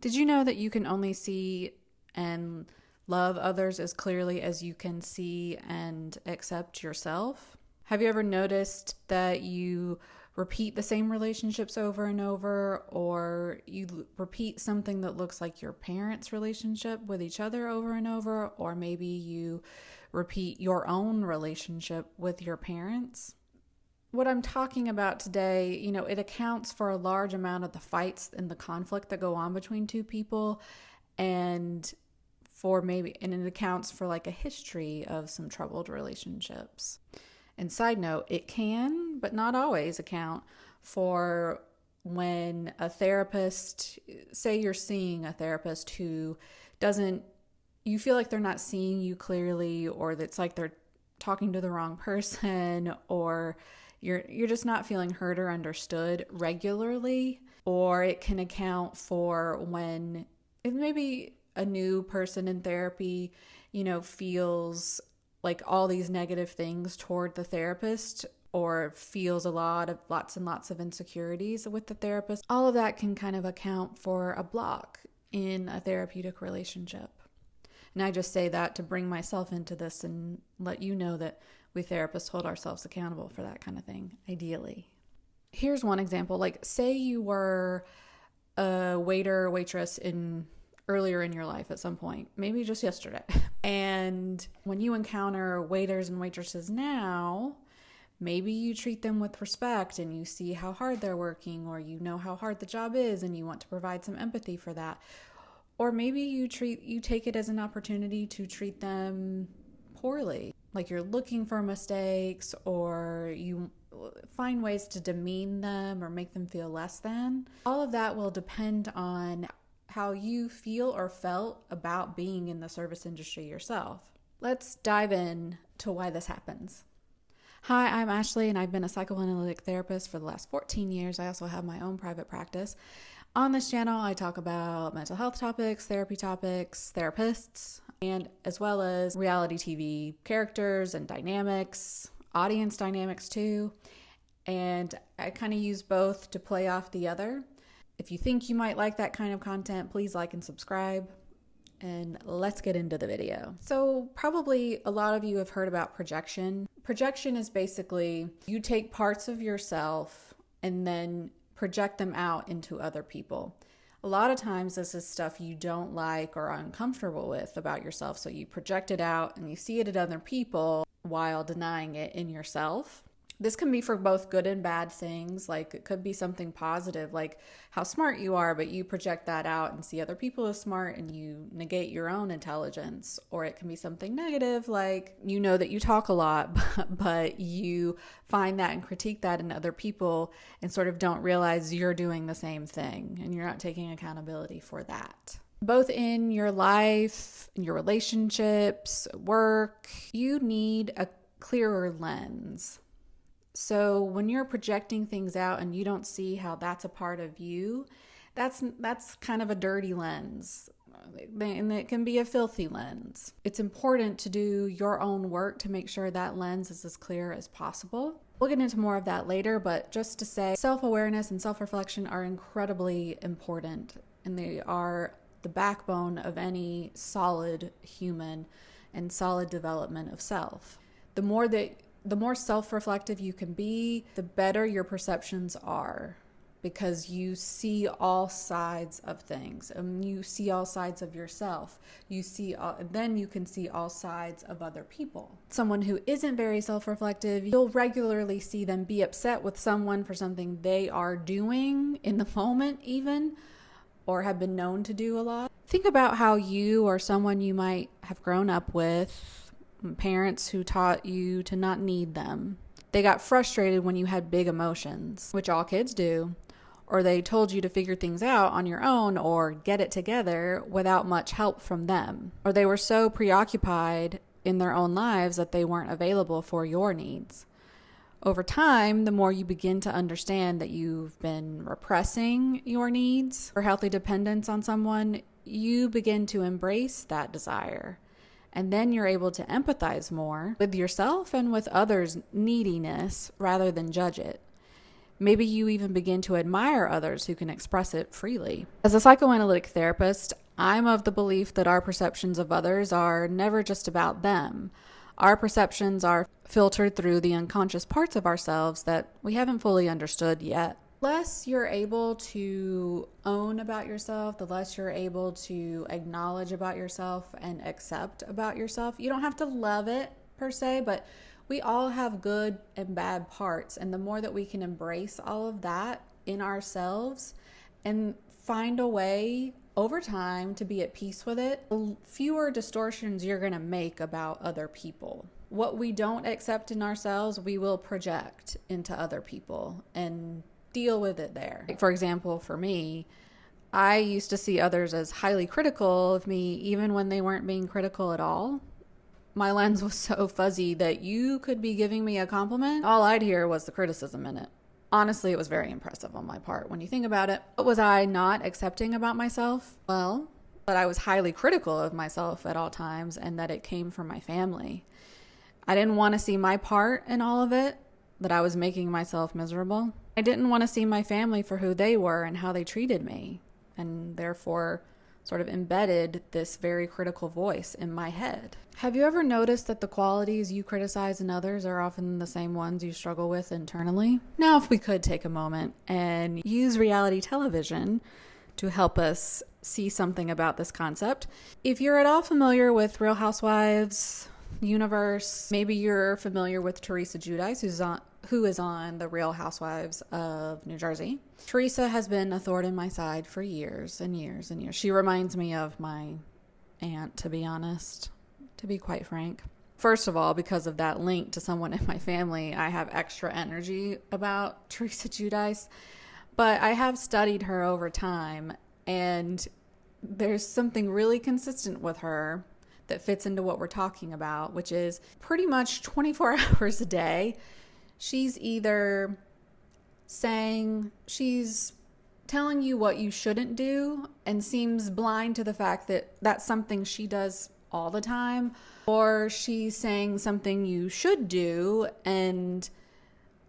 Did you know that you can only see and love others as clearly as you can see and accept yourself? Have you ever noticed that you repeat the same relationships over and over, or you repeat something that looks like your parents' relationship with each other over and over, or maybe you repeat your own relationship with your parents? What I'm talking about today, it accounts for a large amount of the fights and the conflict that go on between two people, and it accounts for like a history of some troubled relationships. And side note, it can, but not always, account for when a therapist, say you're seeing a therapist who you feel like they're not seeing you clearly, or it's like they're talking to the wrong person, or you're just not feeling heard or understood regularly. Or it can account for when it may a new person in therapy, feels like all these negative things toward the therapist, or feels lots and lots of insecurities with the therapist. All of that can kind of account for a block in a therapeutic relationship. And I just say that to bring myself into this and let you know that we therapists hold ourselves accountable for that kind of thing, ideally. Here's one example. Like, say you were a waiter or waitress earlier in your life at some point, maybe just yesterday. And when you encounter waiters and waitresses now, maybe you treat them with respect and you see how hard they're working, or you know how hard the job is and you want to provide some empathy for that. Or maybe you take it as an opportunity to treat them poorly, like you're looking for mistakes, or you find ways to demean them or make them feel less than. All of that will depend on how you feel or felt about being in the service industry yourself. Let's dive in to why this happens. Hi, I'm Ashley, and I've been a psychoanalytic therapist for the last 14 years. I also have my own private practice. On this channel, I talk about mental health topics, therapy topics, therapists, and as well as reality TV characters and dynamics, audience dynamics too. And I kind of use both to play off the other. If you think you might like that kind of content, please like and subscribe. And let's get into the video. So probably a lot of you have heard about projection. Projection is basically you take parts of yourself and then project them out into other people. A lot of times this is stuff you don't like or are uncomfortable with about yourself. So you project it out and you see it in other people while denying it in yourself. This can be for both good and bad things. Like, it could be something positive, like how smart you are, but you project that out and see other people as smart and you negate your own intelligence. Or it can be something negative, like you know that you talk a lot, but you find that and critique that in other people and sort of don't realize you're doing the same thing and you're not taking accountability for that. Both in your life, in your relationships, work, you need a clearer lens. So when you're projecting things out and you don't see how that's a part of you, that's kind of a dirty lens, and it can be a filthy lens. It's important to do your own work to make sure that lens is as clear as possible. We'll get into more of that later, but just to say, self-awareness and self-reflection are incredibly important, and they are the backbone of any solid human and solid development of self. The more self-reflective you can be, the better your perceptions are, because you see all sides of things, and you see all sides of yourself. Then you can see all sides of other people. Someone who isn't very self-reflective, you'll regularly see them be upset with someone for something they are doing in the moment even, or have been known to do a lot. Think about how you or someone you might have grown up with, parents who taught you to not need them. They got frustrated when you had big emotions, which all kids do, or they told you to figure things out on your own or get it together without much help from them. Or they were so preoccupied in their own lives that they weren't available for your needs. Over time, the more you begin to understand that you've been repressing your needs or healthy dependence on someone, you begin to embrace that desire. And then you're able to empathize more with yourself and with others' neediness rather than judge it. Maybe you even begin to admire others who can express it freely. As a psychoanalytic therapist, I'm of the belief that our perceptions of others are never just about them. Our perceptions are filtered through the unconscious parts of ourselves that we haven't fully understood yet. The less you're able to own about yourself, the less you're able to acknowledge about yourself and accept about yourself. You don't have to love it per se, but we all have good and bad parts. And the more that we can embrace all of that in ourselves and find a way over time to be at peace with it, the fewer distortions you're going to make about other people. What we don't accept in ourselves, we will project into other people and deal with it there. For example, for me, I used to see others as highly critical of me even when they weren't being critical at all. My lens was so fuzzy that you could be giving me a compliment, all I'd hear was the criticism in it. Honestly, it was very impressive on my part when you think about it. What was I not accepting about myself? Well, that I was highly critical of myself at all times and that it came from my family. I didn't want to see my part in all of it, that I was making myself miserable. I didn't want to see my family for who they were and how they treated me, and therefore sort of embedded this very critical voice in my head. Have you ever noticed that the qualities you criticize in others are often the same ones you struggle with internally? Now, if we could take a moment and use reality television to help us see something about this concept. If you're at all familiar with Real Housewives universe, maybe you're familiar with Teresa Giudice, who is on the Real Housewives of New Jersey. Teresa has been a thorn in my side for years and years and years. She reminds me of my aunt, to be honest, to be quite frank. First of all, because of that link to someone in my family, I have extra energy about Teresa Giudice, but I have studied her over time, and there's something really consistent with her that fits into what we're talking about, which is pretty much 24 hours a day. She's either she's telling you what you shouldn't do and seems blind to the fact that that's something she does all the time, or she's saying something you should do and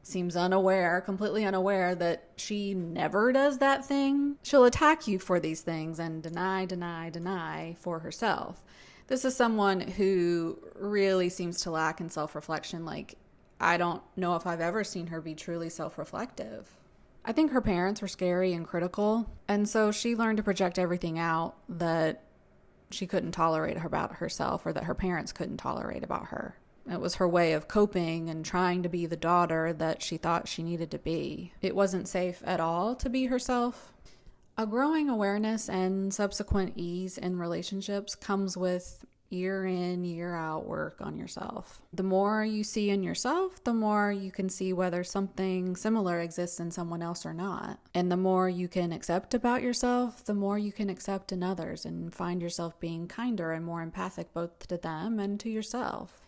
seems completely unaware that she never does that thing. She'll attack you for these things and deny for herself. This is someone who really seems to lack in self-reflection. Like, I don't know if I've ever seen her be truly self-reflective. I think her parents were scary and critical, and so she learned to project everything out that she couldn't tolerate about herself, or that her parents couldn't tolerate about her. It was her way of coping and trying to be the daughter that she thought she needed to be. It wasn't safe at all to be herself. A growing awareness and subsequent ease in relationships comes with year in, year out work on yourself. The more you see in yourself, the more you can see whether something similar exists in someone else or not. And the more you can accept about yourself, the more you can accept in others and find yourself being kinder and more empathic both to them and to yourself.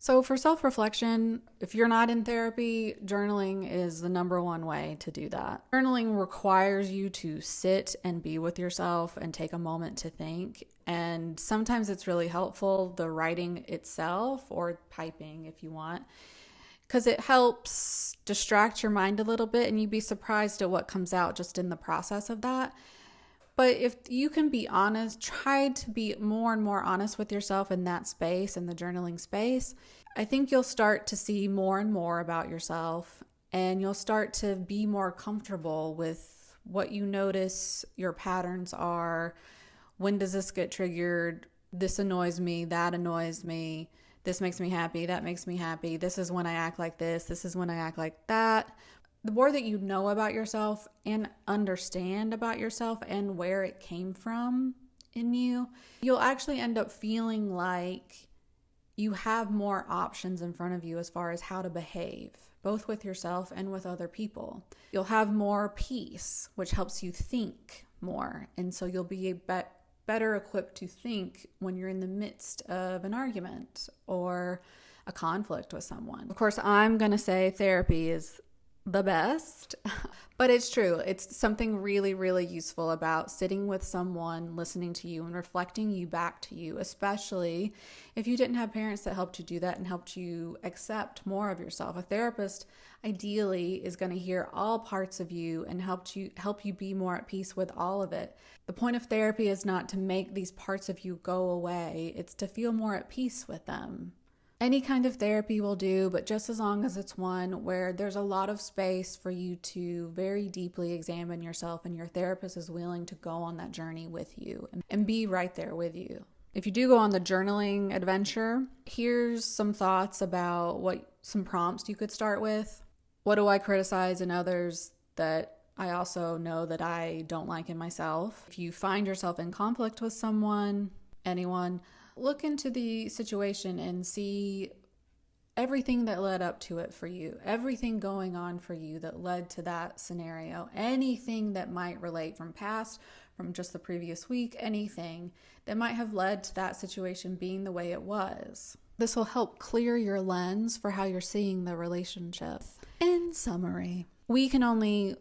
So for self-reflection, if you're not in therapy, journaling is the number one way to do that. Journaling requires you to sit and be with yourself and take a moment to think. And sometimes it's really helpful, the writing itself, or typing if you want, because it helps distract your mind a little bit, and you'd be surprised at what comes out just in the process of that. But if you can be honest, try to be more and more honest with yourself in that space, in the journaling space. I think you'll start to see more and more about yourself, and you'll start to be more comfortable with what you notice your patterns are. When does this get triggered? This annoys me, that annoys me. This makes me happy, that makes me happy. This is when I act like this. This is when I act like that. The more that you know about yourself and understand about yourself and where it came from in you, you'll actually end up feeling like you have more options in front of you as far as how to behave, both with yourself and with other people. You'll have more peace, which helps you think more. And so you'll be better equipped to think when you're in the midst of an argument or a conflict with someone. Of course, I'm going to say therapy is the best. But it's true. It's something really, really useful about sitting with someone, listening to you and reflecting you back to you, especially if you didn't have parents that helped you do that and helped you accept more of yourself. A therapist ideally is going to hear all parts of you and help you be more at peace with all of it. The point of therapy is not to make these parts of you go away. It's to feel more at peace with them. Any kind of therapy will do, but just as long as it's one where there's a lot of space for you to very deeply examine yourself and your therapist is willing to go on that journey with you and be right there with you. If you do go on the journaling adventure, here's some thoughts about some prompts you could start with. What do I criticize in others that I also know that I don't like in myself? If you find yourself in conflict with anyone, look into the situation and see everything that led up to it for you, everything going on for you that led to that scenario, anything that might relate from just the previous week, anything that might have led to that situation being the way it was. This will help clear your lens for how you're seeing the relationship. In summary, we can only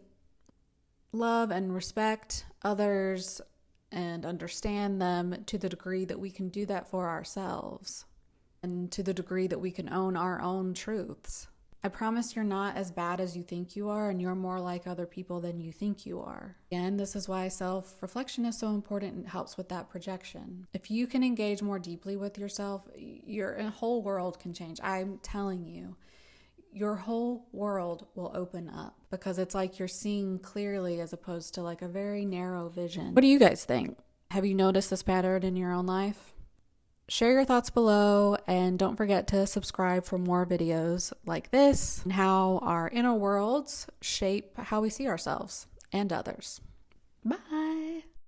love and respect others and understand them to the degree that we can do that for ourselves and to the degree that we can own our own truths. I promise you're not as bad as you think you are, and you're more like other people than you think you are. Again, this is why self-reflection is so important and helps with that projection. If you can engage more deeply with yourself, your whole world can change. I'm telling you, your whole world will open up because it's like you're seeing clearly as opposed to like a very narrow vision. What do you guys think? Have you noticed this pattern in your own life? Share your thoughts below and don't forget to subscribe for more videos like this and how our inner worlds shape how we see ourselves and others. Bye.